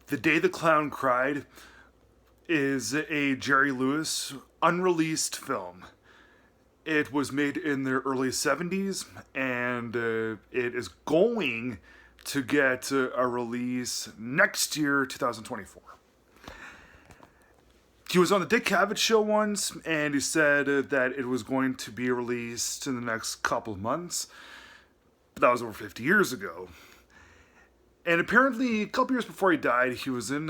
The Day the Clown Cried is a Jerry Lewis unreleased film. It was made in the early 70s and it is going to get a release next year, 2024. He was on the Dick Cavett show once and he said that it was going to be released in the next couple of months. But that was over 50 years ago. And apparently, a couple years before he died, he was in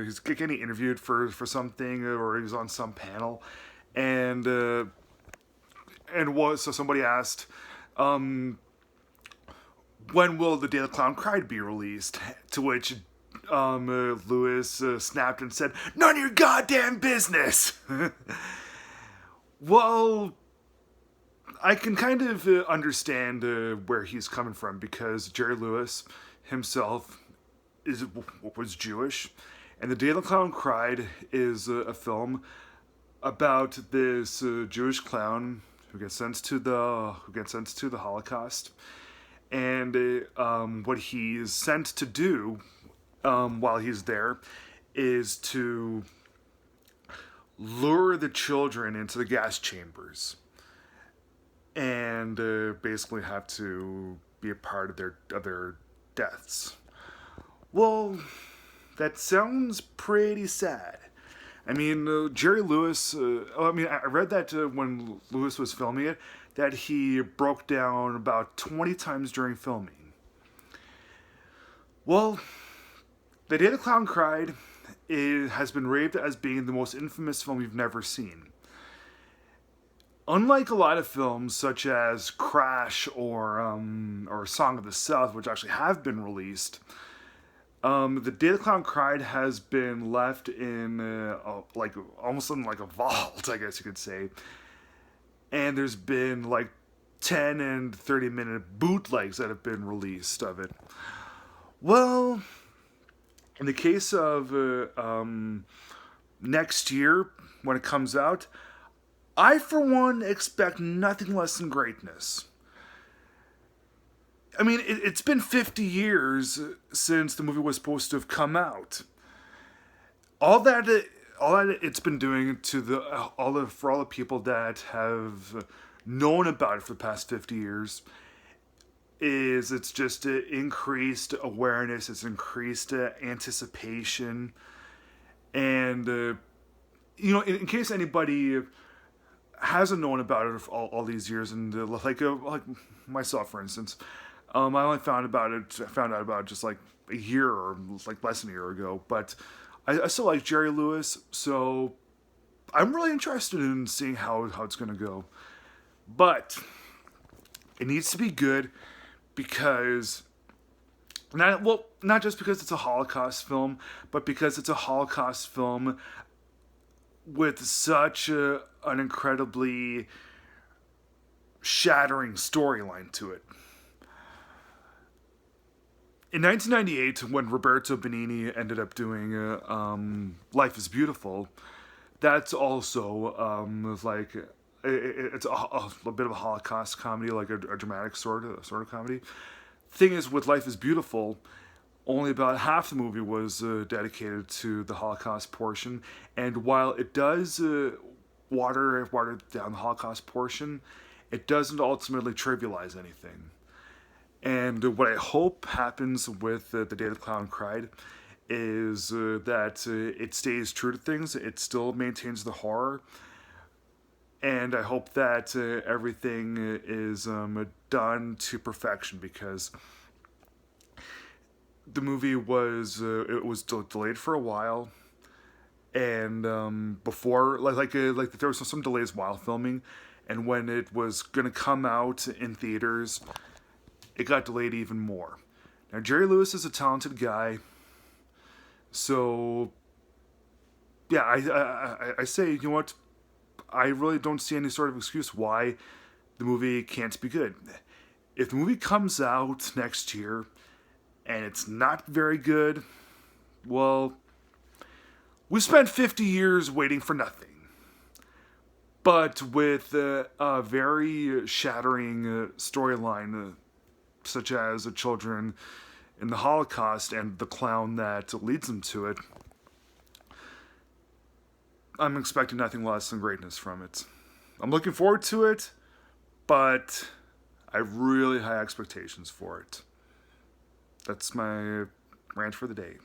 he's getting interviewed for something, or he was on some panel, and was so somebody asked, when will the Day the Clown Cried be released? To which Lewis snapped and said, "None of your goddamn business." Well, I can kind of understand where he's coming from because Jerry Lewis himself was Jewish, and The Day the Clown Cried is a film about this Jewish clown who gets sent to the Holocaust, and what he's sent to do while he's there is to lure the children into the gas chambers and basically have to be a part of their deaths. Well, that sounds pretty sad. I mean, Jerry Lewis. I read that when Lewis was filming it, that he broke down about 20 times during filming. Well, The Day the Clown Cried has been raved as being the most infamous film you've never seen. Unlike a lot of films such as Crash or Song of the South, which actually have been released, The Day the Clown Cried has been left in like almost in like a vault, I guess you could say. And there's been like 10 and 30-minute bootlegs that have been released of it. Well, in the case of next year when it comes out, I, for one, expect nothing less than greatness. I mean, it's been 50 years since the movie was supposed to have come out. All that it's been doing to for all the people that have known about it for the past 50 years is it's just increased awareness, it's increased anticipation, and in case anybody hasn't known about it all these years, and like myself, for instance, I only found out about it just like a year or like less than a year ago. But I still like Jerry Lewis, so I'm really interested in seeing how it's gonna go. But it needs to be good because not just because it's a Holocaust film, but because it's a Holocaust film with such an incredibly shattering storyline to it. In 1998, when Roberto Benigni ended up doing Life is Beautiful, that's also it's a bit of a Holocaust comedy, like a dramatic sort of comedy. Thing is, with Life is Beautiful, only about half the movie was dedicated to the Holocaust portion, and while it does water down the Holocaust portion, it doesn't ultimately trivialize anything. And what I hope happens with The Day the Clown Cried is that it stays true to things, it still maintains the horror, and I hope that everything is done to perfection, because the movie was delayed for a while, and before there was some delays while filming, and when it was gonna come out in theaters, it got delayed even more. Now Jerry Lewis is a talented guy, so yeah, I say, you know what, I really don't see any sort of excuse why the movie can't be good. If the movie comes out next year and it's not very good, well, we spent 50 years waiting for nothing. But with a very shattering storyline, such as children in the Holocaust and the clown that leads them to it, I'm expecting nothing less than greatness from it. I'm looking forward to it, but I have really high expectations for it. That's my rant for the day.